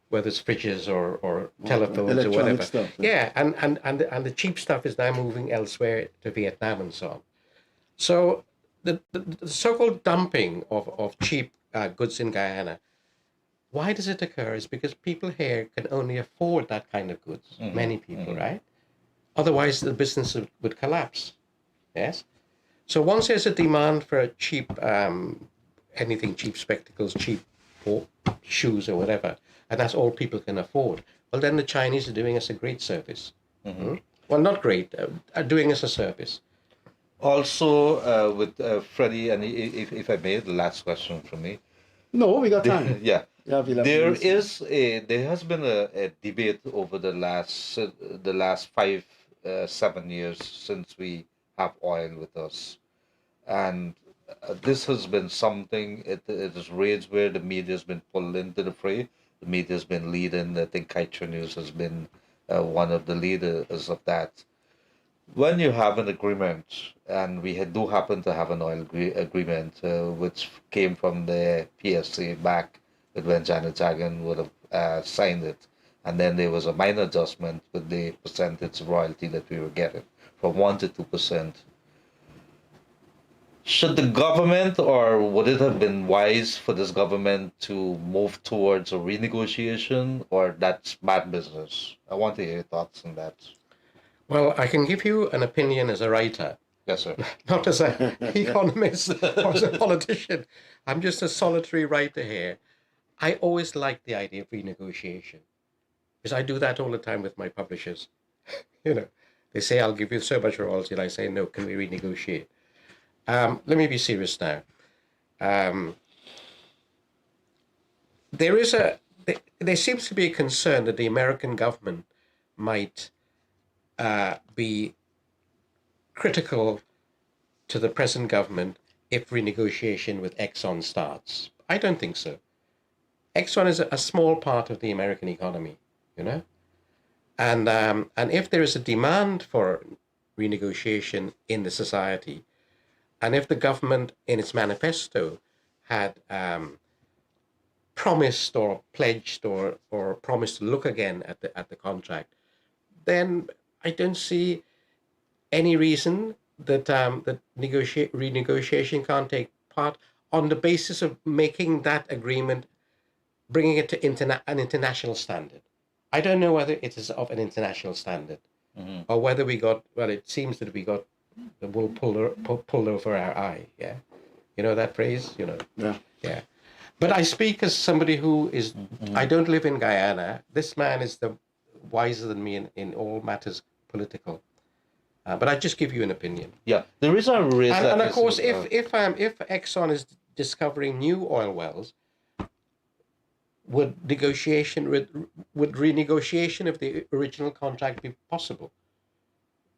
whether it's fridges or telephones or electronic whatever. stuff, Yeah, and the cheap stuff is now moving elsewhere to Vietnam and so on. So the so-called dumping of cheap goods in Guyana, why does it occur? Is because people here can only afford that kind of goods. Mhm, Many people, mhm. right? Otherwise, the business would collapse. Yes. So once there's a demand for cheap, anything cheap, spectacles, cheap shoes or whatever, and that's all people can afford, well, then the Chinese are doing us a great service. Mhm. Well, not great, are doing us a service. Also, with Freddie, and if I may, the last question from me. No, we got time. Yeah, Yeah, we'll have to there has been a debate over the last 5 7 years since we have oil with us, and this has been something. It is raged where the media has been pulled into the fray. The media has been leading. I think Kaiser News has been one of the leaders of that. When you have an agreement, and we do happen to have an oil agreement, which came from the PSA back when Janet Jagan would have signed it, and then there was a minor adjustment with the percentage royalty that we were getting from 1 to 2%. Should the government, or would it have been wise for this government to move towards a renegotiation, or that's bad business? I want to hear your thoughts on that. Well, I can give you an opinion as a writer, Yes, sir. not as an economist or as a politician. I'm just a solitary writer here. I always like the idea of renegotiation, because I do that all the time with my publishers. You know, they say, I'll give you so much royalty, and I say, no, can we renegotiate? Let me be serious now. Um, there is a there seems to be a concern that the American government might be critical to the present government if renegotiation with Exxon starts. I don't think so. Exxon is a small part of the American economy, you know, and if there is a demand for renegotiation in the society, and if the government in its manifesto had promised or pledged or promised to look again at the contract, then I don't see any reason that renegotiation can't take part on the basis of making that agreement, bringing it to an international standard. I don't know whether it is of an international standard or whether we got, well, it seems that we got the wool pulled over our eye. Yeah. You know that phrase? You know? Yeah. Yeah. But I speak as somebody who is, I don't live in Guyana. This man is the wiser than me in all matters political. But I just give you an opinion. Yeah, the reason I raise that And of is, course, if Exxon is discovering new oil wells, would renegotiation of the original contract be possible?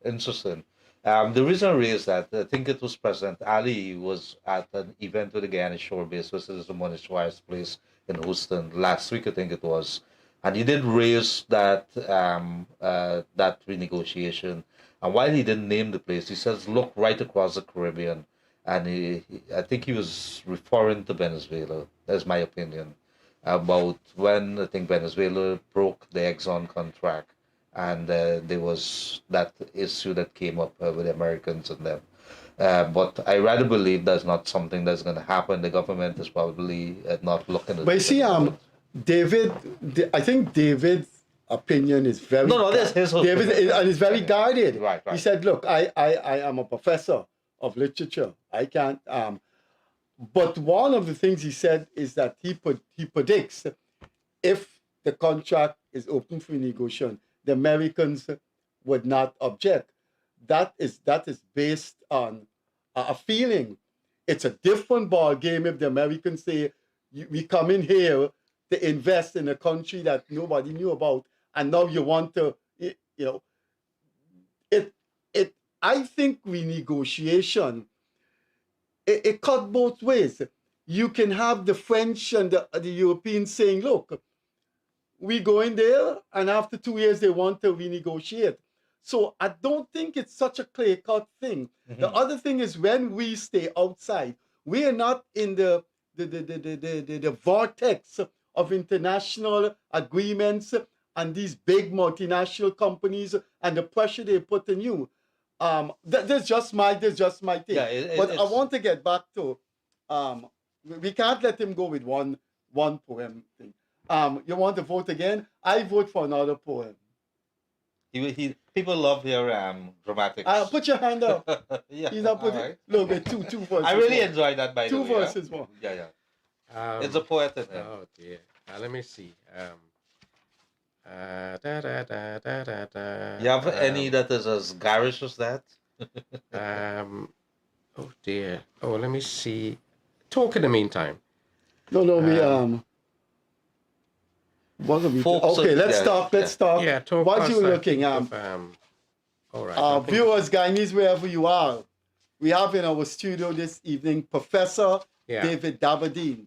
interesting. The reason I raised that, I think it was President Ali was at an event with the Guyanese shore base, which is the Monishwa's place in Houston last week, I think it was, and he did raise that that renegotiation. And while he didn't name the place, he says, "Look right across the Caribbean," and I think he was referring to Venezuela. That's my opinion about when I think Venezuela broke the Exxon contract, and there was that issue that came up with the Americans and them. But I rather believe that's not something that's going to happen. The government is probably not looking at But you it. see, I think David's opinion is very No, that's his David opinion. and it's very guarded. Right. He said, "Look, I am a professor of literature. I can't." But one of the things he said is that he predicts if the contract is open for negotiation, the Americans would not object. That is based on a feeling. It's a different ball game if the Americans say, "We come in here to invest in a country that nobody knew about, and now you want to, you know." I think renegotiation, it cut both ways. You can have the French and the Europeans saying, "Look, we go in there, and after 2 years they want to renegotiate." So I don't think it's such a clear-cut thing. The other thing is when we stay outside, we are not in the vortex of international agreements and these big multinational companies and the pressure they put on you. That's just my thing. Yeah, but I it's- want to get back to we can't let him go with one poem thing. You want to vote again? I vote for another poem. People love your dramatics. Put your hand up. Yeah, He's not all putting. right. Look, at two verses. I really more. enjoy that, by the Two way. verses more. Yeah. It's a poet in him. Oh dear. Let me see. Da, da, da, da, da, da. You have any that is as garish as that? Oh dear. Oh, let me see. Talk in the meantime. No, we what are we? Folks, Okay, let's yeah, talk. Let's talk. Yeah, talk. What first, you I looking? think of, all right. Viewers, Guyanese, wherever you are, we have in our studio this evening Professor Yeah. David Dabydeen,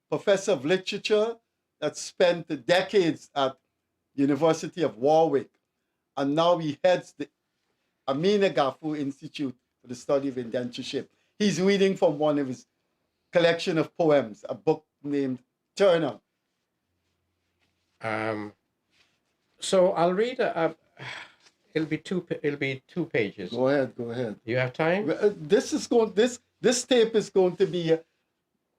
Professor of Literature that spent decades at University of Warwick, and now he heads the Amina Gafu Institute for the Study of Indentureship. He's reading from one of his collection of poems, a book named Turner. So I'll read. It'll be two pages. Go ahead. You have time? This tape is going to be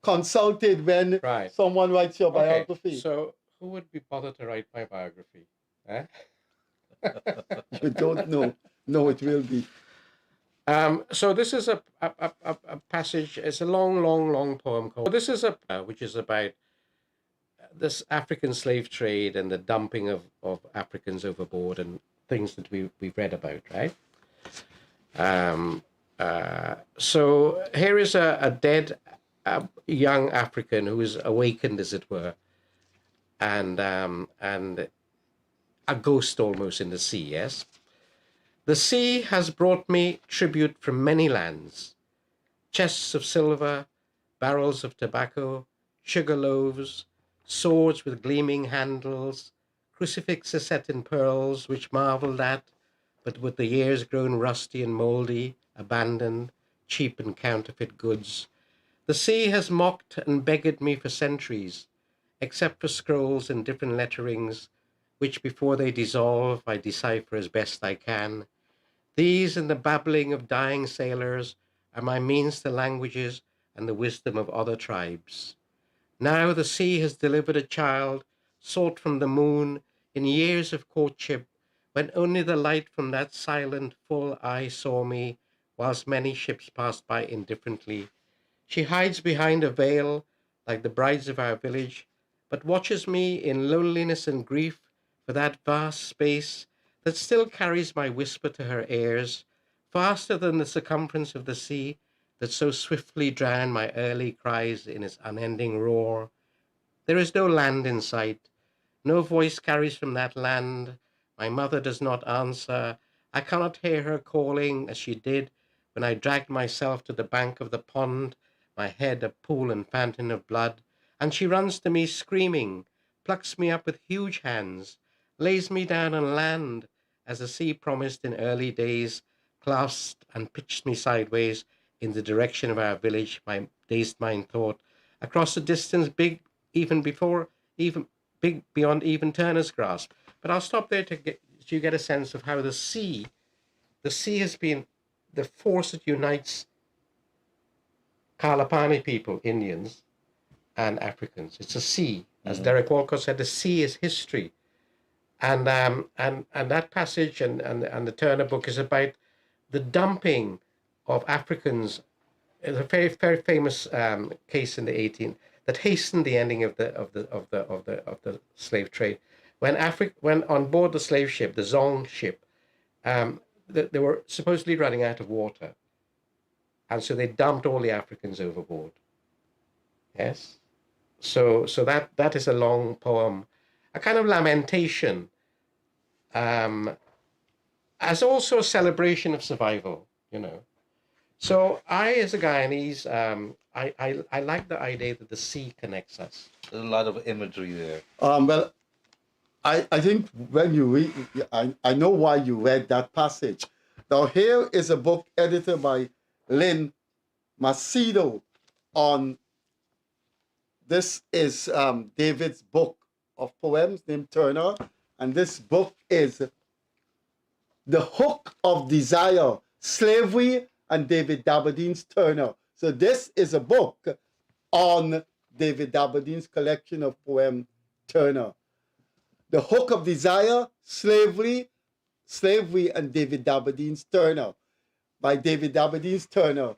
consulted when Right. someone writes your Okay. biography. So who would be bothered to write my biography? Eh? You don't know. No, it will be. So this is a passage. It's a long poem called. This is which is about this African slave trade and the dumping of Africans overboard and things that we've read about, right? So here is a dead a young African who is awakened, as it were, and a ghost almost in the sea. Yes, the sea has brought me tribute from many lands: chests of silver, barrels of tobacco, sugar loaves, swords with gleaming handles, crucifixes set in pearls, which marveled at, but with the years grown rusty and mouldy, abandoned, cheap and counterfeit goods. The sea has mocked and beggared me for centuries, except for scrolls and different letterings, which before they dissolve I decipher as best I can. These and the babbling of dying sailors are my means to languages and the wisdom of other tribes. Now the sea has delivered a child, sought from the moon in years of courtship, when only the light from that silent, full eye saw me, whilst many ships passed by indifferently. She hides behind a veil, like the brides of our village, but watches me in loneliness and grief for that vast space that still carries my whisper to her ears, faster than the circumference of the sea that so swiftly drowned my early cries in its unending roar. There is no land in sight. No voice carries from that land. My mother does not answer. I cannot hear her calling as she did when I dragged myself to the bank of the pond, my head a pool and fountain of blood, and she runs to me screaming, plucks me up with huge hands, lays me down on land, as the sea promised in early days, clasped and pitched me sideways in the direction of our village, my dazed mind thought, across a distance big even before, even big beyond even Turner's grasp. But I'll stop there to get so you get a sense of how the sea has been the force that unites Kalapani people, Indians, and Africans. It's a sea. As Derek Walcott said, the sea is history. And that passage and the Turner book is about the dumping of Africans. It's a very very famous case in the 18 that hastened the ending of the slave trade. When on board the slave ship, the Zong ship, they were supposedly running out of water, and so they dumped all the Africans overboard. Yes, so that is a long poem, a kind of lamentation, um, as also a celebration of survival. You know. So I, as a Guyanese, I like the idea that the sea connects us. There's a lot of imagery there. Well, I think when you read, I know why you read that passage. Now, here is a book edited by Lynn Macedo on, this is David's book of poems named Turner, and this book is The Hook of Desire, Slavery and David Dabydeen's Turner. So this is a book on David Dabydeen's collection of poem Turner. The Hook of Desire, Slavery and David Dabydeen's Turner. By David Dabydeen's Turner,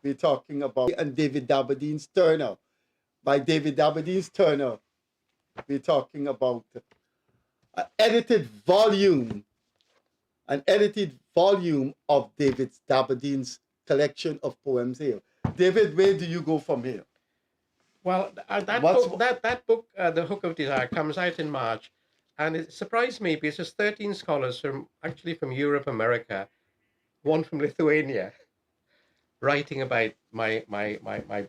we're talking about, and David Dabydeen's Turner. By David Dabydeen's Turner, we're talking about an edited volume of David Dabydeen's collection of poems here. David, where do you go from here? Well, that book, The Hook of Desire, comes out in March, and it surprised me because there's 13 scholars from Europe, America, one from Lithuania, writing about my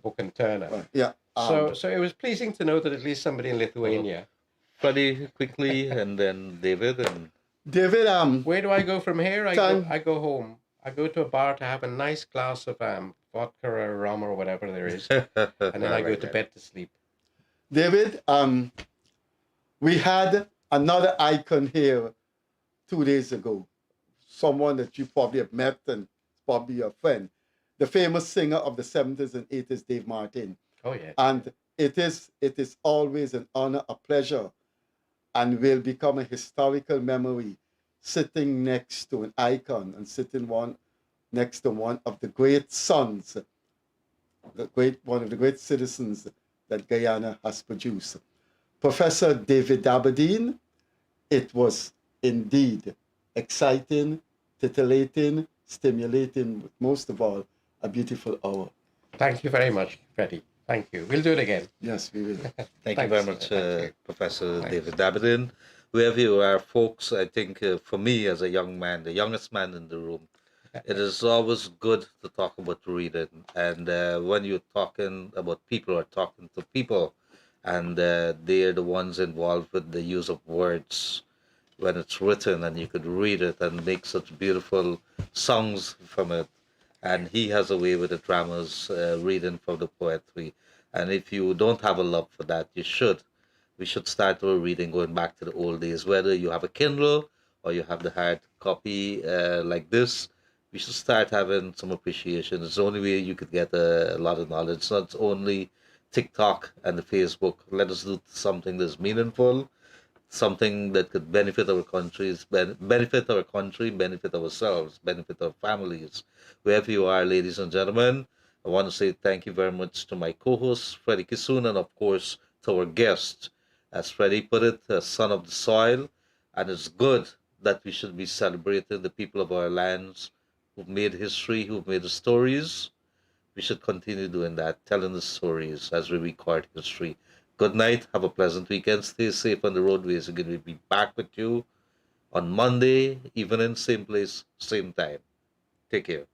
book and Turner. Yeah. So it was pleasing to know that at least somebody in Lithuania. Freddie quickly, and then David, and David, where do I go from here? I go home. I go to a bar to have a nice glass of vodka or rum or whatever there is, and then I go to bed to sleep. David, we had another icon here 2 days ago. Someone that you probably have met and probably your friend, the famous singer of the 70s and 80s, Dave Martin. Oh yeah. And it is always an honor, a pleasure, and will become a historical memory sitting next to an icon and sitting next to one of the great sons, one of the great citizens that Guyana has produced. Professor David Dabydeen, it was indeed exciting, titillating, stimulating, but most of all, a beautiful hour. Thank you very much. Freddie. Thank you. We'll do it again. Yes, we will. Thank you Thanks, very much, thank you. Professor Thanks. David Dabydeen. Wherever you are, folks, I think for me as a young man, the youngest man in the room, it is always good to talk about reading. And when you're talking about people or talking to people, and they're the ones involved with the use of words when it's written, and you could read it and make such beautiful songs from it. And he has a way with the dramas, reading from the poetry. And if you don't have a love for that, you should. We should start our reading going back to the old days, whether you have a Kindle or you have the hard copy like this. We should start having some appreciation. It's the only way you could get a lot of knowledge. It's not only TikTok and the Facebook. Let us do something that's meaningful, something that could benefit our countries, benefit our country, benefit ourselves, benefit our families. Wherever you are, ladies and gentlemen, I want to say thank you very much to my co-host, Freddie Kissoon, and of course to our guest, as Freddie put it, a son of the soil. And it's good that we should be celebrating the people of our lands who've made history, who've made the stories. We should continue doing that, telling the stories as we record history. Good night. Have a pleasant weekend. Stay safe on the roadways. We're going to be back with you on Monday, evening, same place, same time. Take care.